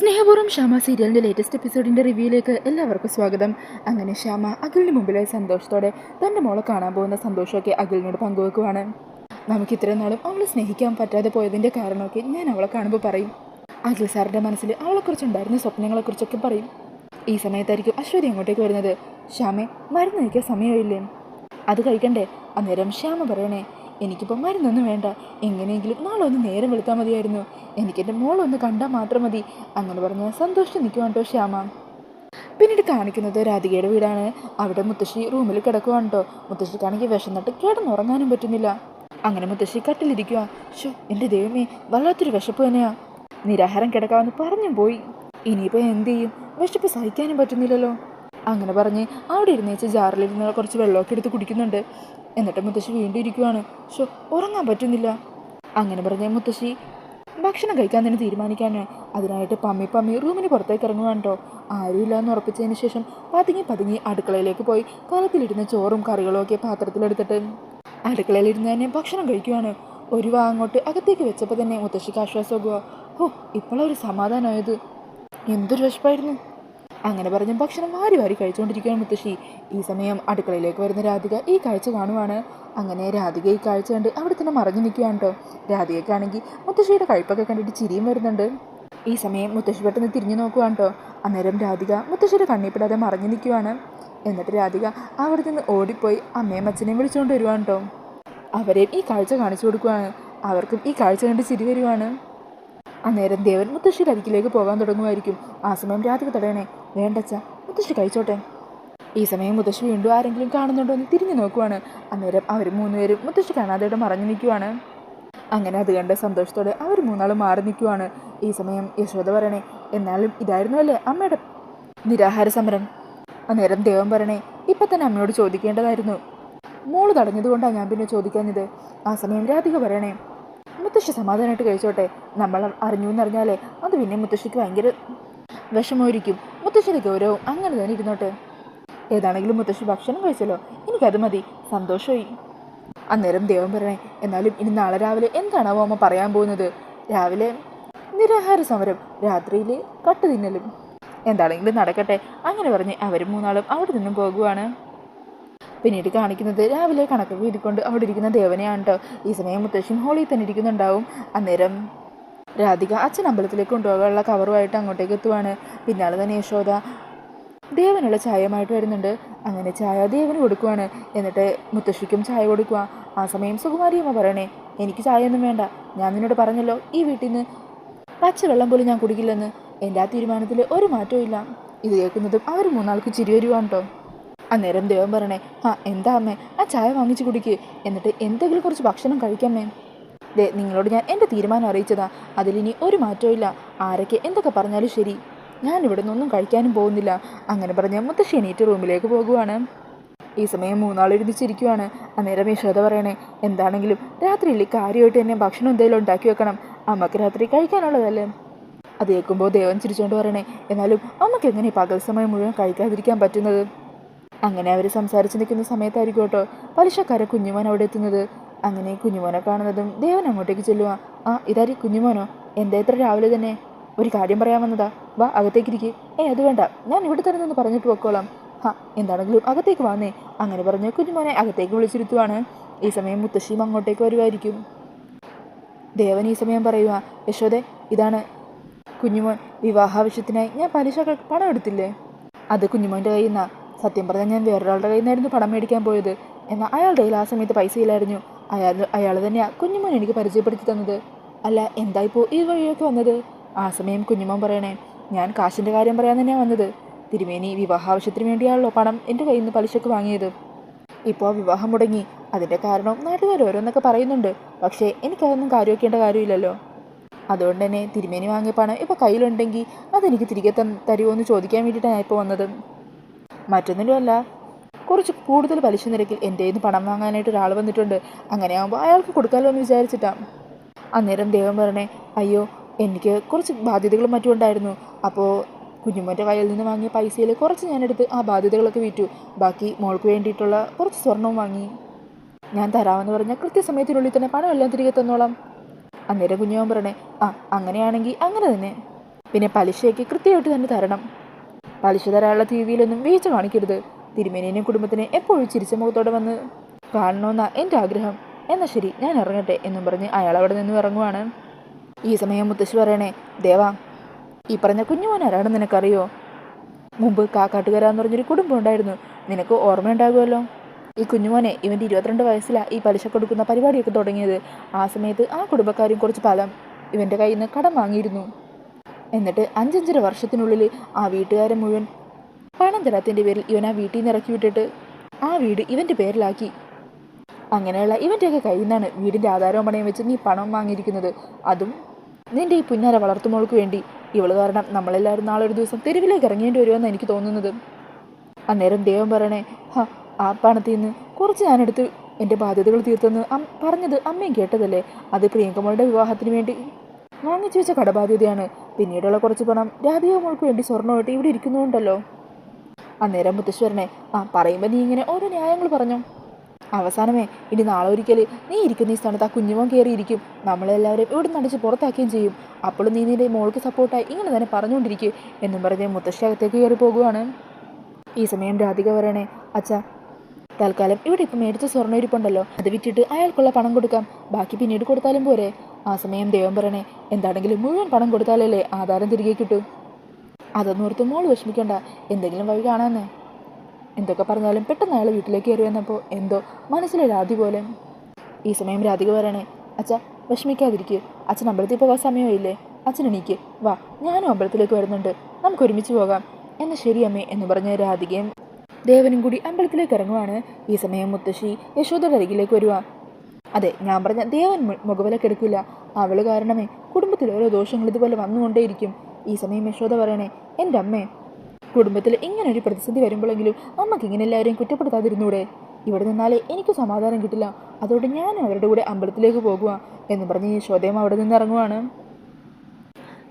സ്നേഹപൂർവ്വം ശ്യാമ സീരിയലിൻ്റെ ലേറ്റസ്റ്റ് എപ്പിസോഡിൻ്റെ റിവ്യൂയിലേക്ക് എല്ലാവർക്കും സ്വാഗതം. അങ്ങനെ ശ്യാമ അഖിലിന് മുമ്പിലായി സന്തോഷത്തോടെ തൻ്റെ മോളെ കാണാൻ പോകുന്ന സന്തോഷമൊക്കെ അഖിലിനോട് പങ്കുവെക്കുവാണ്. നമുക്ക് ഇത്രയും നാളും അവളെ സ്നേഹിക്കാൻ പറ്റാതെ പോയതിൻ്റെ കാരണമൊക്കെ ഞാൻ അവളെ കാണുമ്പോൾ പറയും. അഖിൽ സാറിൻ്റെ മനസ്സിൽ അവളെക്കുറിച്ചുണ്ടായിരുന്ന സ്വപ്നങ്ങളെക്കുറിച്ചൊക്കെ പറയും. ഈ സമയത്തായിരിക്കും അശ്വതി അങ്ങോട്ടേക്ക് വരുന്നത്. ശ്യാമെ, മരുന്ന് കഴിക്കാൻ സമയമില്ലേ? അത് കഴിക്കണ്ടേ? അന്നേരം ശ്യാമ പറയണേ, എനിക്കിപ്പോൾ മരുന്നൊന്നും വേണ്ട, എങ്ങനെയെങ്കിലും നാളെ ഒന്ന് നേരം വെളുത്താൽ മതിയായിരുന്നു, എനിക്കെൻ്റെ മോളൊന്ന് കണ്ടാൽ മാത്രം മതി. അങ്ങനെ പറഞ്ഞ് സന്തോഷം നിൽക്കുവാണ് കേട്ടോ ശ്യാമ. പിന്നീട് കാണിക്കുന്നത് രാധികയുടെ വീടാണ്. അവിടെ മുത്തശ്ശി റൂമിൽ കിടക്കുവാണ് കേട്ടോ. മുത്തശ്ശിക്കാണെങ്കിൽ വിശന്നിട്ട് കിടന്നുറങ്ങാനും പറ്റുന്നില്ല. അങ്ങനെ മുത്തശ്ശി കട്ടിലിരിക്കുക. ഷോ, എൻ്റെ ദൈവമേ, വല്ലാത്തൊരു വിശപ്പ് തന്നെയാ. നിരാഹാരം കിടക്കാമെന്ന് പറഞ്ഞും പോയി. ഇനിയിപ്പോൾ എന്ത് ചെയ്യും? വിശപ്പ് സഹിക്കാനും പറ്റുന്നില്ലല്ലോ. അങ്ങനെ പറഞ്ഞ് അവിടെ ഇരുന്നേച്ച് ജാറിലിരുന്ന് കുറച്ച് വെള്ളമൊക്കെ എടുത്ത് കുടിക്കുന്നുണ്ട്. എന്നിട്ട് മുത്തശ്ശി വീണ്ടും ഇരിക്കുവാണ്. ഷോ, ഉറങ്ങാൻ പറ്റുന്നില്ല. അങ്ങനെ പറഞ്ഞ് മുത്തശ്ശി ഭക്ഷണം കഴിക്കാൻ തന്നെ തീരുമാനിക്കാനാണ്. അതിനായിട്ട് പമ്മി റൂമിന് പുറത്തേക്ക് ഇറങ്ങുവാണ് കേട്ടോ. ആരുമില്ല എന്ന് ഉറപ്പിച്ചതിന് ശേഷം പതുങ്ങി അടുക്കളയിലേക്ക് പോയി കലത്തിലിരുന്ന ചോറും കറികളും ഒക്കെ പാത്രത്തിലെടുത്തിട്ട് അടുക്കളയിലിരുന്ന് തന്നെ ഭക്ഷണം കഴിക്കുവാണ്. ഒരു അങ്ങോട്ട് അകത്തേക്ക് വെച്ചപ്പോൾ തന്നെ മുത്തശ്ശിക്ക് ആശ്വാസമാകുക. ഓ, ഇപ്പോഴൊരു സമാധാനമായത്. എന്തൊരു വിശപ്പായിരുന്നു. അങ്ങനെ പറഞ്ഞ് ഭക്ഷണം വാരി കഴിച്ചുകൊണ്ടിരിക്കുകയാണ് മുത്തശ്ശി. ഈ സമയം അടുക്കളയിലേക്ക് വരുന്ന രാധിക ഈ കാഴ്ച കാണുവാണ്. അങ്ങനെ രാധിക ഈ കാഴ്ച കണ്ട് അവിടെ തന്നെ മറഞ്ഞു നിൽക്കുകയാണ് കേട്ടോ. രാധികയ്ക്കാണെങ്കിൽ മുത്തശ്ശിയുടെ കഴിപ്പൊക്കെ കണ്ടിട്ട് ചിരിയും വരുന്നുണ്ട്. ഈ സമയം മുത്തശ്ശി പെട്ടെന്ന് തിരിഞ്ഞു നോക്കുവാണ് കേട്ടോ. അന്നേരം രാധിക മുത്തശ്ശിയുടെ കണ്ണിപ്പെടാതെ മറഞ്ഞു നിൽക്കുവാണ്. എന്നിട്ട് രാധിക അവിടെ നിന്ന് ഓടിപ്പോയി അമ്മയും അച്ഛനെയും വിളിച്ചുകൊണ്ട് വരുവാണ് കേട്ടോ. അവരെയും ഈ കാഴ്ച കാണിച്ചു കൊടുക്കുവാണ്. അവർക്കും ഈ കാഴ്ച കണ്ട് ചിരി വരുവാണ്. അന്നേരം ദേവൻ മുത്തശ്ശിയുടെ അരികിലേക്ക് പോകാൻ തുടങ്ങുമായിരിക്കും. ആ സമയം രാധിക തടയണേ, വേണ്ടച്ച, മുത്തശ്ശി കഴിച്ചോട്ടെ. ഈ സമയം മുത്തശ്ശി വീണ്ടും ആരെങ്കിലും കാണുന്നുണ്ടോ എന്ന് തിരിഞ്ഞു നോക്കുവാണ്. അന്നേരം അവർ മൂന്നുപേരും മുത്തശ്ശി കാണാതെ മറഞ്ഞു നിൽക്കുവാണ്. അങ്ങനെ അത് കണ്ട് സന്തോഷത്തോടെ അവർ മൂന്നാളും മാറി നിൽക്കുവാണ്. ഈ സമയം യശോദ പറയണേ, എന്നാലും ഇതായിരുന്നു അല്ലേ അമ്മയുടെ നിരാഹാര സമരം? അന്നേരം ദേവൻ പറയണേ, ഇപ്പം തന്നെ അമ്മയോട് ചോദിക്കേണ്ടതായിരുന്നു, മോള് തടഞ്ഞതുകൊണ്ടാണ് ഞാൻ പിന്നെ ചോദിക്കാഞ്ഞത്. ആ സമയം രാധിക പറയണേ, മുത്തശ്ശി സമാധാനമായിട്ട് കഴിച്ചോട്ടെ, നമ്മൾ അറിഞ്ഞു എന്നറിഞ്ഞാലേ അത് പിന്നെ മുത്തശ്ശിക്ക് ഭയങ്കര വിഷമമായിരിക്കും. മുത്തശ്ശിയുടെ ഗൗരവം അങ്ങനെ തന്നെ ഇരുന്നോട്ടെ. ഏതാണെങ്കിലും മുത്തശ്ശി ഭക്ഷണം കഴിച്ചല്ലോ, എനിക്കത് മതി, സന്തോഷമായി. അന്നേരം ദേവൻ പറയണേ, എന്നാലും ഇനി നാളെ രാവിലെ എന്താണാവോ അമ്മ പറയാൻ പോകുന്നത്? രാവിലെ നിരാഹാര സമരം, രാത്രിയിൽ കട്ട് തിന്നലും, എന്താണെങ്കിലും നടക്കട്ടെ. അങ്ങനെ പറഞ്ഞ് അവർ മൂന്നാളും അവിടെ നിന്നും പോകുവാണ്. പിന്നീട് കാണിക്കുന്നത് രാവിലെ കണക്കൊക്കെ എഴുതിക്കൊണ്ട് അവിടെ ഇരിക്കുന്ന ദേവനെയാണ് കേട്ടോ. ഈ സമയം മുത്തശ്ശിയും ഹോളിൽ തന്നെ ഇരിക്കുന്നുണ്ടാവും. അന്നേരം രാധിക അച്ഛൻ അമ്പലത്തിലേക്ക് കൊണ്ടുപോകാനുള്ള കവറുമായിട്ട് അങ്ങോട്ടേക്ക് എത്തുവാണ്. പിന്നാലെ തന്നെ യശോദ ദേവനുള്ള ചായയുമായിട്ട് വരുന്നുണ്ട്. അങ്ങനെ ചായ ദേവന് കൊടുക്കുവാണ്. എന്നിട്ട് മുത്തശ്ശിക്കും ചായ കൊടുക്കുക. ആ സമയം സുകുമാരിയമ്മ പറയണേ, എനിക്ക് ചായയൊന്നും വേണ്ട, ഞാൻ നിന്നോട് പറഞ്ഞല്ലോ ഈ വീട്ടിൽ നിന്ന് പച്ചവെള്ളം പോലും ഞാൻ കുടിക്കില്ലെന്ന്. എൻ്റെ ആ തീരുമാനത്തിൽ ഒരു മാറ്റവും ഇല്ല. ഇത് കേൾക്കുന്നതും അവർ മൂന്നാൾക്ക് ചിരി വരുവാണ് കേട്ടോ. അന്നേരം ദേവൻ പറയണേ, എന്താ അമ്മേ, ആ ചായ വാങ്ങിച്ച് കുടിക്ക്, എന്നിട്ട് എന്തെങ്കിലും കുറച്ച് ഭക്ഷണം കഴിക്കാമേ. നിങ്ങളോട് ഞാൻ എൻ്റെ തീരുമാനം അറിയിച്ചതാ, അതിലിനി ഒരു മാറ്റവും ഇല്ല. ആരൊക്കെ എന്തൊക്കെ പറഞ്ഞാലും ശരി, ഞാൻ ഇവിടെ നിന്നൊന്നും കഴിക്കാനും പോകുന്നില്ല. അങ്ങനെ പറഞ്ഞ് മുത്തശ്ശി എണീറ്റ് റൂമിലേക്ക് പോകുവാണ്. ഈ സമയം മൂന്നാളിരുന്നിച്ചിരിക്കുവാണ്. അന്നേരം യശോദ പറയണേ, എന്താണെങ്കിലും രാത്രിയിൽ കാര്യമായിട്ട് തന്നെ ഭക്ഷണം എന്തെങ്കിലും ഉണ്ടാക്കി വെക്കണം, അമ്മക്ക് രാത്രി കഴിക്കാനുള്ളതല്ലേ. അത് കേൾക്കുമ്പോൾ ദേവൻ ചിരിച്ചുകൊണ്ട് പറയണേ, എന്നാലും അമ്മക്ക് എങ്ങനെ പകൽ സമയം മുഴുവൻ കഴിക്കാതിരിക്കാൻ പറ്റുന്നത്? അങ്ങനെ അവർ സംസാരിച്ച് നിൽക്കുന്ന സമയത്തായിരിക്കും കേട്ടോ പലിശക്കാരെ കുഞ്ഞുമോൻ അവിടെ എത്തുന്നത്. അങ്ങനെ കുഞ്ഞുമോനെ കാണുന്നതും ദേവൻ അങ്ങോട്ടേക്ക് ചെല്ലുക. ഇതാരി കുഞ്ഞുമോനോ? എന്താ ഇത്ര രാവിലെ തന്നെ? ഒരു കാര്യം പറയാൻ വന്നതാ, വാ അകത്തേക്കിരിക്കുക. അത് വേണ്ട, ഞാൻ ഇവിടെ തന്നെ നിന്ന് പറഞ്ഞിട്ട് വെക്കോളാം. എന്താണെങ്കിലും അകത്തേക്ക് വന്നേ. അങ്ങനെ പറഞ്ഞ് കുഞ്ഞുമോനെ അകത്തേക്ക് വിളിച്ചിരുത്തുവാണ്. ഈ സമയം മുത്തശ്ശിയും അങ്ങോട്ടേക്ക് വരുമായിരിക്കും. ദേവൻ ഈ സമയം പറയുക, യശോദേ, ഇതാണ് കുഞ്ഞുമോൻ. വിവാഹാവശ്യത്തിനായി ഞാൻ പലിശ പണം എടുത്തില്ലേ, അത് കുഞ്ഞുമോൻ്റെ കയ്യിൽ നിന്നാ. സത്യം പറഞ്ഞാൽ ഞാൻ വേറൊരാളുടെ കയ്യിൽ നിന്നായിരുന്നു പണം മേടിക്കാൻ പോയത്. എന്നാൽ അയാളുടെ കയ്യിൽ ആ സമയത്ത് പൈസ ഇല്ലായിരുന്നു. അയാൾ തന്നെയാണ് കുഞ്ഞുമോൻ എനിക്ക് പരിചയപ്പെടുത്തി തന്നത്. അല്ല, എന്തായിപ്പോൾ ഈ വഴിയൊക്കെ വന്നത്? ആ സമയം കുഞ്ഞുമോൻ പറയണേ, ഞാൻ കാശിൻ്റെ കാര്യം പറയാൻ തന്നെയാണ് വന്നത്. തിരുമേനി വിവാഹാവശ്യത്തിന് വേണ്ടിയാണല്ലോ പണം എൻ്റെ കയ്യിൽ നിന്ന് പലിശക്ക് വാങ്ങിയത്. ഇപ്പോൾ വിവാഹം മുടങ്ങി, അതിൻ്റെ കാരണം നാട്ടുകാർ ഓരോന്നൊക്കെ പറയുന്നുണ്ട്. പക്ഷേ എനിക്കതൊന്നും കാര്യമാക്കേണ്ട കാര്യമില്ലല്ലോ. അതുകൊണ്ട് തന്നെ തിരുമേനി വാങ്ങിയ പണം ഇപ്പോൾ കയ്യിലുണ്ടെങ്കിൽ അതെനിക്ക് തിരികെ തരുമോ എന്ന് ചോദിക്കാൻ വേണ്ടിയിട്ടാണ് ഞാൻ ഇപ്പോൾ വന്നത്. മറ്റൊന്നിലുമല്ല, കുറച്ച് കൂടുതൽ പലിശ നിരക്കിൽ എൻ്റെ കയ്യിൽ നിന്ന് പണം വാങ്ങാനായിട്ട് ഒരാൾ വന്നിട്ടുണ്ട്. അങ്ങനെയാകുമ്പോൾ അയാൾക്ക് കൊടുക്കാമല്ലോ എന്ന് വിചാരിച്ചിട്ടാണ്. അന്നേരം ദേവൻ പറഞ്ഞേ, അയ്യോ, എനിക്ക് കുറച്ച് ബാധ്യതകളും മറ്റും ഉണ്ടായിരുന്നു. അപ്പോൾ കുഞ്ഞുമോൻ്റെ കയ്യിൽ നിന്ന് വാങ്ങിയ പൈസയിൽ കുറച്ച് ഞാനെടുത്ത് ആ ബാധ്യതകളൊക്കെ വിറ്റു. ബാക്കി മോൾക്ക് വേണ്ടിയിട്ടുള്ള കുറച്ച് സ്വർണവും വാങ്ങി. ഞാൻ തരാമെന്ന് പറഞ്ഞാൽ കൃത്യസമയത്തിനുള്ളിൽ തന്നെ പണം എല്ലാം തിരികെ തന്നോളാം. അന്നേരം കുഞ്ഞുമോൻ പറഞ്ഞേ, അങ്ങനെയാണെങ്കിൽ അങ്ങനെ തന്നെ. പിന്നെ പലിശയ്ക്ക് കൃത്യമായിട്ട് തന്നെ തരണം. പലിശ തരാനുള്ള രീതിയിലൊന്നും വീഴ്ച കാണിക്കരുത്. തിരുമേനിയും കുടുംബത്തിനെ എപ്പോഴും ചിരിച്ച മുഖത്തോടെ വന്ന് കാണണമെന്നാ എൻ്റെ ആഗ്രഹം. എന്നാൽ ശരി, ഞാൻ ഇറങ്ങട്ടെ എന്നും പറഞ്ഞ് അയാൾ അവിടെ നിന്നും ഇറങ്ങുവാണ്. ഈ സമയം മുത്തശ്ശി പറയണേ, ദേവാ, ഈ പറഞ്ഞ കുഞ്ഞുമോൻ ആരാണെന്ന് നിനക്കറിയോ? മുമ്പ് കാക്കാട്ടുകര എന്ന് പറഞ്ഞൊരു കുടുംബം ഉണ്ടായിരുന്നു. നിനക്ക് ഓർമ്മയുണ്ടാകുമല്ലോ. ഈ കുഞ്ഞുമോനെ ഇവൻ്റെ 22 വയസ്സിലാണ് ഈ പലിശ കൊടുക്കുന്ന പരിപാടിയൊക്കെ തുടങ്ങിയത്. ആ സമയത്ത് ആ കുടുംബക്കാരും കുറച്ച് പണം ഇവൻ്റെ കയ്യിൽ നിന്ന് കടം വാങ്ങിയിരുന്നു. എന്നിട്ട് 5-5.5 വർഷത്തിനുള്ളിൽ ആ വീട്ടുകാരെ മുഴുവൻ പണം തരാത്തതിൻ്റെ പേരിൽ ഇവൻ ആ വീട്ടിൽ നിന്ന് ഇറക്കി വിട്ടിട്ട് ആ വീട് ഇവൻ്റെ പേരിലാക്കി. അങ്ങനെയുള്ള ഇവൻ്റെയൊക്കെ കയ്യിൽ നിന്നാണ് വീടിൻ്റെ ആധാരവും പണയം വെച്ച് നീ പണം വാങ്ങിയിരിക്കുന്നത്. അതും നിൻ്റെ ഈ പുന്നാര വളർത്തുമോൾക്ക് വേണ്ടി. ഇവള് കാരണം നമ്മളെല്ലാവരും നാളെ ഒരു ദിവസം തെരുവിലേക്ക് ഇറങ്ങേണ്ടി വരുമെന്നാണ് എനിക്ക് തോന്നുന്നത്. അന്നേരം ദൈവം പറയണേ, ആ പണത്തിൽ നിന്ന് കുറച്ച് ഞാനെടുത്ത് എൻ്റെ ബാധ്യതകൾ തീർത്തെന്ന് പറഞ്ഞത് അമ്മയും കേട്ടതല്ലേ? അത് പ്രിയങ്കമ്മളുടെ വിവാഹത്തിന് വേണ്ടി വാങ്ങിച്ചു വെച്ച കടബാധ്യതയാണ്. പിന്നീടുള്ള കുറച്ച് പണം രാധിക മോൾക്ക് വേണ്ടി സ്വർണ്ണമായിട്ട് ഇവിടെ ഇരിക്കുന്നുണ്ടല്ലോ. അന്നേരം മുത്തശ്വരനെ, പറയുമ്പോൾ നീ ഇങ്ങനെ ഓരോ ന്യായങ്ങൾ പറഞ്ഞു. അവസാനമേ ഇനി നാളെ ഒരിക്കൽ നീ ഇരിക്കുന്ന ഈ സ്ഥാനത്ത് ആ കുഞ്ഞുമോൻ കയറിയിരിക്കും. നമ്മളെല്ലാവരും ഇവിടെ നടിച്ച് പുറത്താക്കുകയും ചെയ്യും. അപ്പോൾ നീ നിന്റെ മോൾക്ക് സപ്പോർട്ടായി ഇങ്ങനെ തന്നെ പറഞ്ഞുകൊണ്ടിരിക്കും എന്നും പറഞ്ഞ് മുത്തശ്ശി അകത്തേക്ക് കയറി പോകുവാണ്. ഈ സമയം രാധിക പറയണേ, അച്ഛാ, തൽക്കാലം ഇവിടെ ഇപ്പം മേടിച്ച സ്വർണ്ണ ഇരിപ്പുണ്ടല്ലോ, അത് വിറ്റിട്ട് അയാൾക്കുള്ള പണം കൊടുക്കാം. ബാക്കി പിന്നീട് കൊടുത്താലും പോരെ? ആ സമയം ദൈവം പറയണേ, എന്താണെങ്കിലും മുഴുവൻ പണം കൊടുത്താലല്ലേ ആധാരം തിരികെ കിട്ടൂ. അതൊന്നും ഓർത്ത് മോള് വിഷമിക്കണ്ട, എന്തെങ്കിലും വഴി കാണാന്നേ. എന്തൊക്കെ പറഞ്ഞാലും പെട്ടെന്ന് അയാൾ വീട്ടിലേക്ക് കയറി വന്നപ്പോൾ എന്തോ മനസ്സിലെ രാധി പോലെ. ഈ സമയം രാധിക പറയണേ, അച്ഛാ, വിഷമിക്കാതിരിക്കുക. അച്ഛൻ അമ്പലത്തിൽ പോകാൻ സമയമായില്ലേ? അച്ഛൻ എണീക്ക്, വാ, ഞാനും അമ്പലത്തിലേക്ക് വരുന്നുണ്ട്, നമുക്ക് ഒരുമിച്ച് പോകാം. എന്നാൽ ശരി അമ്മേ എന്ന് പറഞ്ഞ് രാധികയും ദേവനും കൂടി അമ്പലത്തിലേക്ക് ഇറങ്ങുവാണ്. ഈ സമയം മുത്തശ്ശി യശോദയുടെ അരികിലേക്ക് വരുവാ. അതെ, ഞാൻ പറഞ്ഞ ദേവൻ മുഖവിലക്കെടുക്കില്ല. അവള് കാരണമേ കുടുംബത്തിൽ ഓരോ ദോഷങ്ങൾ ഇതുപോലെ വന്നുകൊണ്ടേയിരിക്കും. ഈ സമയം യശോദ പറയണേ, എൻ്റെ അമ്മേ, കുടുംബത്തിൽ ഇങ്ങനൊരു പ്രതിസന്ധി വരുമ്പോഴെങ്കിലും അമ്മക്ക് ഇങ്ങനെ എല്ലാവരെയും കുറ്റപ്പെടുത്താതിരുന്നൂടെ? ഇവിടെ നിന്നാലേ എനിക്ക് സമാധാനം കിട്ടില്ല. അതുകൊണ്ട് ഞാൻ അവരുടെ കൂടെ അമ്പലത്തിലേക്ക് പോകുക എന്ന് പറഞ്ഞ് യശോദയും അവിടെ നിന്ന് ഇറങ്ങുവാണ്.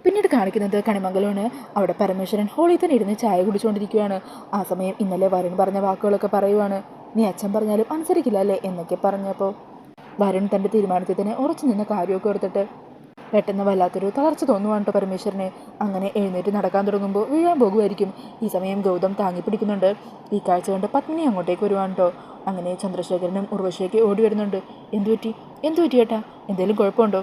പിന്നീട് കാണിക്കുന്നത് കണിമംഗലമാണ്. അവിടെ പരമേശ്വരൻ ഹോളിൽ തന്നെ ഇരുന്ന് ചായ കുടിച്ചുകൊണ്ടിരിക്കുകയാണ്. ആ സമയം ഇന്നലെ വരുൺ പറഞ്ഞ വാക്കുകളൊക്കെ പറയുവാണ്. നീ അച്ഛൻ പറഞ്ഞാലും അനുസരിക്കില്ല അല്ലേ എന്നൊക്കെ പറഞ്ഞപ്പോൾ വരുൺ തൻ്റെ തീരുമാനത്തിൽ തന്നെ ഉറച്ചു നിന്ന കാര്യമൊക്കെ ഓർത്തിട്ട് പെട്ടെന്ന് വല്ലാത്തൊരു തളർച്ച തോന്നുവാണ് കേട്ടോ പരമേശ്വരനെ. അങ്ങനെ എഴുന്നേറ്റ് നടക്കാൻ തുടങ്ങുമ്പോൾ വീഴാൻ പോകുമായിരിക്കും. ഈ സമയം ഗൗതം താങ്ങി പിടിക്കുന്നുണ്ട്. ഈ കാഴ്ച കണ്ട് പത്മിനി അങ്ങോട്ടേക്ക് വരുവാണ് കേട്ടോ. അങ്ങനെ ചന്ദ്രശേഖരനും ഉർവശിയൊക്കെ ഓടി വരുന്നുണ്ട്. എന്തു പറ്റി ഏട്ടാ, എന്തെങ്കിലും കുഴപ്പമുണ്ടോ?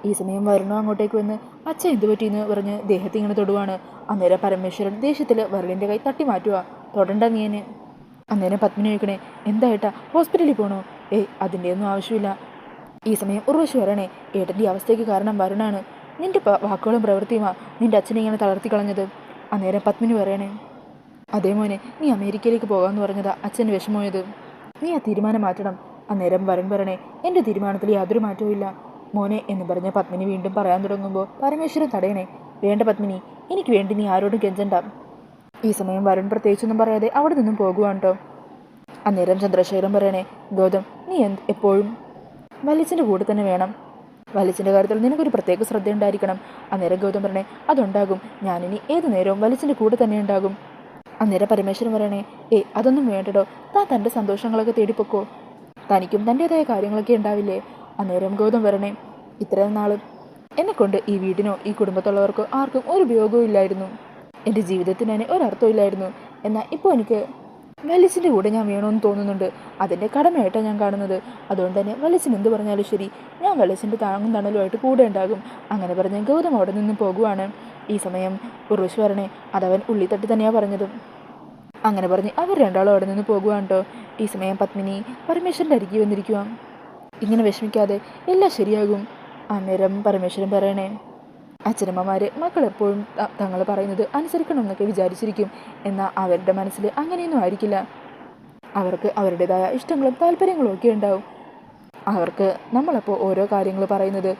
ഈ സമയം വരുണോ അങ്ങോട്ടേക്ക് വന്ന് അച്ഛൻ എന്തു പറ്റിയെന്ന് പറഞ്ഞ് ദേഹത്ത് ഇങ്ങനെ തൊടുവാണ്. അന്നേരം പരമേശ്വരൻ ദേഷ്യത്തിൽ വരളിൻ്റെ കൈ തട്ടി മാറ്റുക. തൊടണ്ട നീന്. അന്നേരം പത്മിനി ചോദിക്കണേ, എന്താ ഏട്ടാ, ഹോസ്പിറ്റലിൽ പോകണോ? അതിൻ്റെ ഒന്നും ആവശ്യമില്ല. ഈ സമയം ഉർവശി പറയണേ, ഏട്ടൻ്റെ അവസ്ഥയ്ക്ക് കാരണം വരുണാണ്. നിന്റെ വാക്കുകളും പ്രവൃത്തിയുമാ നിന്റെ അച്ഛനെ ഇങ്ങനെ തളർത്തി കളഞ്ഞത്. അന്നേരം പത്മിനി പറയണേ, അതേ മോനെ, നീ അമേരിക്കയിലേക്ക് പോകാമെന്ന് പറഞ്ഞതാ അച്ഛന് വിഷമമായത്. നീ ആ തീരുമാനം മാറ്റണം. അന്നേരം വരുൺ പറയണേ, എൻ്റെ തീരുമാനത്തിൽ യാതൊരു മാറ്റവും ഇല്ല മോനെ എന്ന് പറഞ്ഞ് പത്മിനി വീണ്ടും പറയാൻ തുടങ്ങുമ്പോൾ പരമേശ്വരൻ തടയണേ, വേണ്ട പത്മിനി, എനിക്ക് വേണ്ടി നീ ആരോടും കെഞ്ചണ്ട. ഈ സമയം വരുൺ പ്രത്യേകിച്ചൊന്നും പറയാതെ അവിടെ നിന്നും പോകുവാണ് കേട്ടോ. അന്നേരം ചന്ദ്രശേഖരൻ പറയണേ, ഗൗതം, നീ എപ്പോഴും വലിച്ചൻ്റെ കൂടെ തന്നെ വേണം. വലിച്ചൻ്റെ കാര്യത്തിൽ നിനക്കൊരു പ്രത്യേക ശ്രദ്ധ ഉണ്ടായിരിക്കണം. അന്നേരം ഗൗതം പറയണേ, അതുണ്ടാകും, ഞാനിനി ഏതു നേരവും വലിച്ചൻ്റെ കൂടെ തന്നെ ഉണ്ടാകും. അന്നേരം പരമേശ്വരൻ പറയണേ, അതൊന്നും വേണ്ടടോ, താൻ തൻ്റെ സന്തോഷങ്ങളൊക്കെ തേടിപ്പൊക്കോ, തനിക്കും തൻ്റേതായ കാര്യങ്ങളൊക്കെ ഉണ്ടാവില്ലേ. അന്നേരം ഗൗതം പറയണേ, ഇത്രയും നാളും എന്നെക്കൊണ്ട് ഈ വീടിനോ ഈ കുടുംബത്തുള്ളവർക്കോ ആർക്കും ഒരു ഉപയോഗവും ഇല്ലായിരുന്നു. എൻ്റെ ജീവിതത്തിന് തന്നെ ഒരർത്ഥവും ഇല്ലായിരുന്നു. എന്നാൽ ഇപ്പോൾ എനിക്ക് വലിച്ചിൻ്റെ കൂടെ ഞാൻ വേണമെന്ന് തോന്നുന്നുണ്ട്. അതിൻ്റെ കടമയായിട്ടാണ് ഞാൻ കാണുന്നത്. അതുകൊണ്ട് തന്നെ വലിച്ചിന് എന്ത് പറഞ്ഞാലും ശരി, ഞാൻ വലിച്ചിൻ്റെ താങ്ങും തണലുമായിട്ട് കൂടെ ഉണ്ടാകും. അങ്ങനെ പറഞ്ഞ് ഗൗതം അവിടെ നിന്ന് പോകുവാണ്. ഈ സമയം ഉർവശി പറയണേ, അതവൻ ഉള്ളിത്തട്ടി തന്നെയാണ് പറഞ്ഞത്. അങ്ങനെ പറഞ്ഞ് അവർ രണ്ടാളും അവിടെ നിന്ന് പോകുവാണ് കേട്ടോ. ഈ സമയം പത്മിനി പരമേശ്വരൻ്റെ അരികെ വന്നിരിക്കുക. ഇങ്ങനെ വിഷമിക്കാതെ, എല്ലാം ശരിയാകും. അന്നേരം പരമേശ്വരൻ പറയണേ, അച്ഛനമ്മമാർ മക്കളെപ്പോഴും തങ്ങൾ പറയുന്നത് അനുസരിക്കണമെന്നൊക്കെ വിചാരിച്ചിരിക്കും. എന്നാൽ അവരുടെ മനസ്സിൽ അങ്ങനെയൊന്നും ആയിരിക്കില്ല. അവർക്ക് അവരുടേതായ ഇഷ്ടങ്ങളും താല്പര്യങ്ങളും ഒക്കെ ഉണ്ടാവും. അവർക്ക് നമ്മളപ്പോൾ ഓരോ കാര്യങ്ങൾ പറയുന്നത്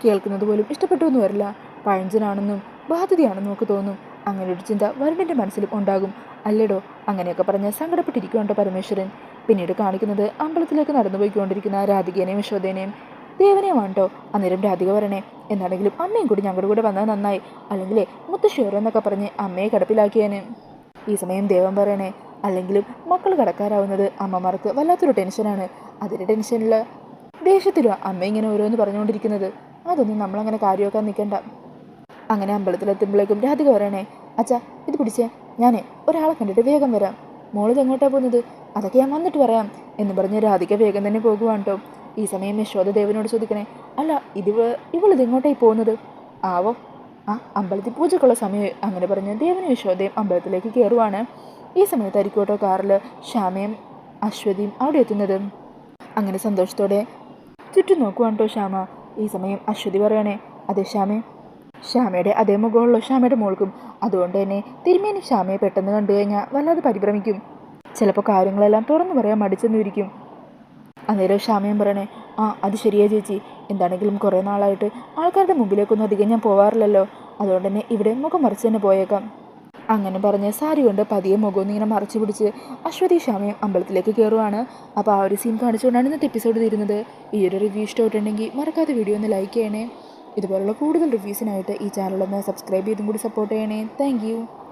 കേൾക്കുന്നത് പോലും ഇഷ്ടപ്പെട്ടൊന്നും വരില്ല. പഴഞ്ചനാണെന്നും ബാധ്യതയാണെന്നും ഒക്കെ തോന്നും. അങ്ങനെ ഒരു ചിന്ത വരുണിൻ്റെ മനസ്സിലും ഉണ്ടാകും. അല്ലേടോ, അങ്ങനെയൊക്കെ പറഞ്ഞ് സങ്കടപ്പെട്ടിരിക്കുന്നുണ്ടോ പരമേശ്വരൻ. പിന്നീട് കാണിക്കുന്നത് അമ്പലത്തിലേക്ക് നടന്നു പോയിക്കൊണ്ടിരിക്കുന്ന രാധികേനെയും യശോദേനെയും ദേവനെയുമാണ് കേട്ടോ. അന്നേരം രാധിക പറയണേ, എന്നാണെങ്കിലും അമ്മയും കൂടി ഞങ്ങളുടെ കൂടെ വന്നത് നന്നായി, അല്ലെങ്കിൽ മുത്തശ്ശി ഓരോന്നൊക്കെ പറഞ്ഞ് അമ്മയെ കിടപ്പിലാക്കിയേനെ. ഈ സമയം ദേവൻ പറയണേ, അല്ലെങ്കിലും മക്കൾ കടക്കാരാവുന്നത് അമ്മമാർക്ക് വല്ലാത്തൊരു ടെൻഷനാണ്. അതിൻ്റെ ദേഷ്യത്തിലും അമ്മ ഇങ്ങനെ ഓരോന്ന് പറഞ്ഞുകൊണ്ടിരിക്കുന്നത്. അതൊന്നും നമ്മളങ്ങനെ കാര്യമാക്കാൻ നിൽക്കണ്ട. അങ്ങനെ അമ്പലത്തിലെത്തുമ്പോഴേക്കും രാധിക പറയണേ, അച്ഛാ ഇത് പിടിച്ചേ, ഞാൻ ഒരാളെ കണ്ടിട്ട് വേഗം വരാം. മോളിത് എങ്ങോട്ടാണ് പോകുന്നത്? അതൊക്കെ ഞാൻ വന്നിട്ട് പറയാം എന്ന് പറഞ്ഞ് രാധിക വേഗം തന്നെ പോകുവാണ് കേട്ടോ. ഈ സമയം യശോദ ദേവനോട് ചോദിക്കണേ, അല്ല ഇവളിത് എങ്ങോട്ടായി പോകുന്നത്? ആവോ, അമ്പലത്തിൽ പൂജക്കുള്ള സമയം അങ്ങനെ പറഞ്ഞ് ദേവനും യശോദയും അമ്പലത്തിലേക്ക് കയറുവാണ്. ഈ സമയത്തായിരിക്കും കേട്ടോ കാറിൽ ശ്യാമയും അശ്വതിയും അവിടെ എത്തുന്നത്. അങ്ങനെ സന്തോഷത്തോടെ ചുറ്റും നോക്കുവാണ് കേട്ടോ ശ്യാമ. ഈ സമയം അശ്വതി പറയണേ, അതെ ശ്യാമയുടെ അതേ മുഖമുള്ള ശ്യാമയുടെ മോൾക്കും. അതുകൊണ്ട് തന്നെ തിരുമേനി ശ്യാമയെ പെട്ടെന്ന് കണ്ടു കഴിഞ്ഞാൽ വല്ലാതെ പരിഭ്രമിക്കും. ചിലപ്പോൾ കാര്യങ്ങളെല്ലാം തുറന്നു പറയാൻ മടിച്ചെന്നിരിക്കും. അന്നേരം ശ്യാമയും പറയണേ, അത് ശരിയാ ചേച്ചി. എന്താണെങ്കിലും കുറേ നാളായിട്ട് ആൾക്കാരുടെ മുമ്പിലേക്കൊന്നും അധികം ഞാൻ പോവാറില്ലല്ലോ. അതുകൊണ്ട് തന്നെ ഇവിടെ മുഖം മറിച്ച് തന്നെ പോയേക്കാം. അങ്ങനെ പറഞ്ഞ് സാരി കൊണ്ട് പതിയെ മുഖമൊന്നും ഇങ്ങനെ മറച്ചു പിടിച്ച് അശ്വതി ശ്യാമയും അമ്പലത്തിലേക്ക് കയറുവാണ്. അപ്പോൾ ആ ഒരു സീൻ കാണിച്ചുകൊണ്ടാണ് ഇന്നത്തെ എപ്പിസോഡ് തീരുന്നത്. ഈ ഒരു റിവ്യൂ ഇഷ്ടമായിട്ടുണ്ടെങ്കിൽ മറക്കാതെ വീഡിയോ ഒന്ന് ലൈക്ക് ചെയ്യണേ. ഇതുപോലുള്ള കൂടുതൽ റിവ്യൂസിനായിട്ട് ഈ ചാനലൊന്ന് സബ്സ്ക്രൈബ് ചെയ്തും കൂടി സപ്പോർട്ട് ചെയ്യണേ. താങ്ക്